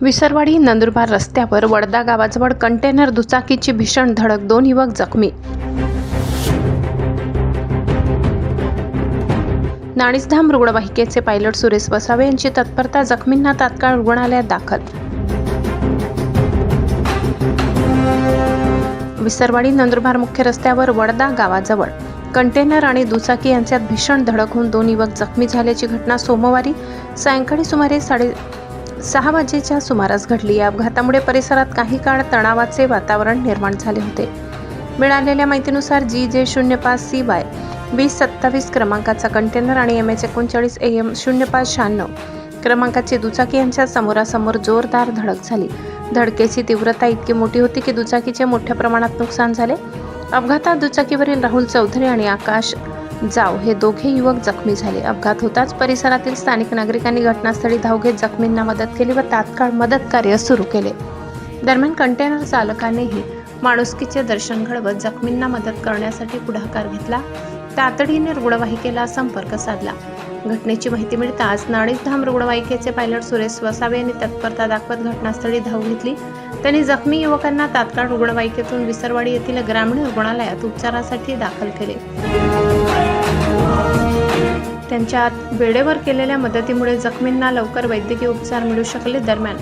विसरवाडी नंदुरबार रस्त्यावर वडदा गावाजवळ कंटेनर दुचाकीची भीषण धडक, 2 युवक जखमी. नाणीसधाम रुग्णवाहिकेचे पायलट सुरेश वसावे यांची तत्परता, जखमींना तात्काळ रुग्णालयात दाखल. विसरवाडी नंदुरबार मुख्य रस्त्यावर वडदा गावाजवळ कंटेनर आणि दुचाकी यांच्यात भीषण धडक होऊन 2 युवक जखमी झाल्याची घटना सोमवारी सायंकाळी सुमारे 6:30 वाजेच्या सुमारास घडली. या अपघातामुळे परिसरात काही काळ तणावाचे वातावरण निर्माण झाले होते. मिळालेल्या माहितीनुसार GJ05CY 2027 क्रमांकाचा कंटेनर आणि MS39 AM 0596 क्रमांकाची दुचाकी यांच्या समोरासमोर जोरदार धडक झाली. धडकेची तीव्रता इतकी मोठी होती की दुचाकीचे मोठ्या प्रमाणात नुकसान झाले. अपघातात दुचाकीवरील राहुल चौधरी आणि आकाश जाव हे दोघे युवक जखमी झाले. अपघात होताच परिसरातील स्थानिक नागरिकांनी घटनास्थळी धाव घेत जखमींना मदत केली व तात्काळ मदत कार्य सुरू केले. दरम्यान कंटेनर चालकानेही माणुसकीचे दर्शन घडवत जखमींना मदत करण्यासाठी पुढाकार घेतला. तातडीने रुग्णवाहिकेला संपर्क साधला. घटनेची माहिती मिळताच नाणीसधाम रुग्णवाहिकेचे पायलट सुरेश वसावे यांनी तत्परता दाखवत घटनास्थळी धाव घेतली. त्यांनी जखमी युवकांना तात्काळ रुग्णवाहिकेतून विसरवाडी येथील ग्रामीण रुग्णालयात उपचारासाठी दाखल केले. त्यांच्या वेळेवर केलेल्या मदतीमुळे जखमींना लवकर वैद्यकीय उपचार मिळू शकले. दरम्यान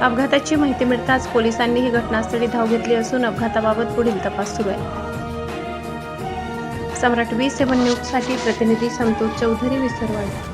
अपघाताची माहिती मिळताच पोलिसांनीही घटनास्थळी धाव घेतली असून अपघाताबाबत पुढील तपास सुरू आहे. सम्राट V7 न्यूजसाठी प्रतिनिधी संतोष चौधरी, विसरवाडी.